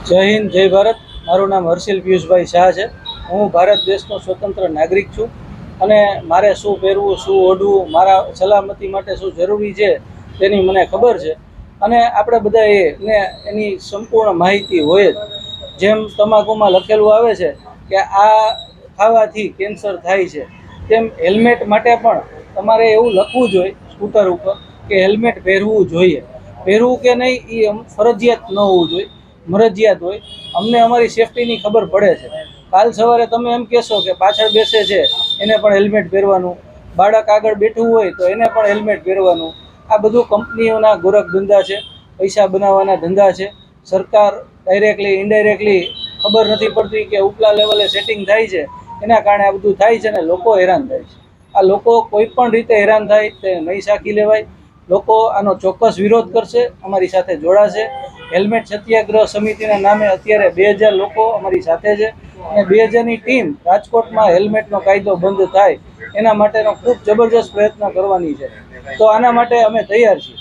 જય હિન્દ, જય ભારત. મારું નામ હર્ષિલ પિયુષભાઈ શાહ છે. હું ભારત દેશનો સ્વતંત્ર નાગરિક છું અને મારે શું પહેરવું, શું ઓઢવું, મારા સલામતી માટે શું જરૂરી છે તેની મને ખબર છે. અને આપણે બધાએ ને એની સંપૂર્ણ માહિતી હોય જ. જેમ તમાકુમાં લખેલું આવે છે કે આ ખાવાથી કેન્સર થાય છે, તેમ હેલ્મેટ માટે પણ તમારે એવું લખવું જોઈએ સ્કૂટર ઉપર કે હેલ્મેટ પહેરવું જોઈએ. પહેરવું કે નહીં એ ફરજિયાત ન હોવું જોઈએ, મરજિયાત હોય. અમને અમારી સેફટીની ખબર પડે છે. કાલ સવારે તમે એમ કહેશો કે પાછળ બેસે છે એને પણ હેલ્મેટ પહેરવાનું, બાળક આગળ બેઠું હોય તો એને પણ હેલ્મેટ પહેરવાનું. આ બધું કંપનીઓના ગોરખ ધંધા છે, પૈસા બનાવવાના ધંધા છે. સરકાર ડાયરેક્ટલી ઇનડાયરેક્ટલી ખબર નથી પડતી કે ઉપલા લેવલે સેટિંગ થાય છે, એના કારણે આ બધું થાય છે ને લોકો હેરાન થાય છે. આ લોકો કોઈ પણ રીતે હેરાન થાય તે નહીં સાકી લેવાય. લોકો આનો ચોક્કસ વિરોધ કરશે, અમારી સાથે જોડાશે. હેલ્મેટ સત્યાગ્રહ સમિતિના નામે અત્યારે 2000 લોકો અમારી સાથે છે અને 2000ની ટીમ રાજકોટમાં હેલ્મેટનો કાયદો બંધ થાય એના માટેનો ખૂબ જબરજસ્ત પ્રયત્ન કરવાની છે. તો આના માટે અમે તૈયાર છીએ.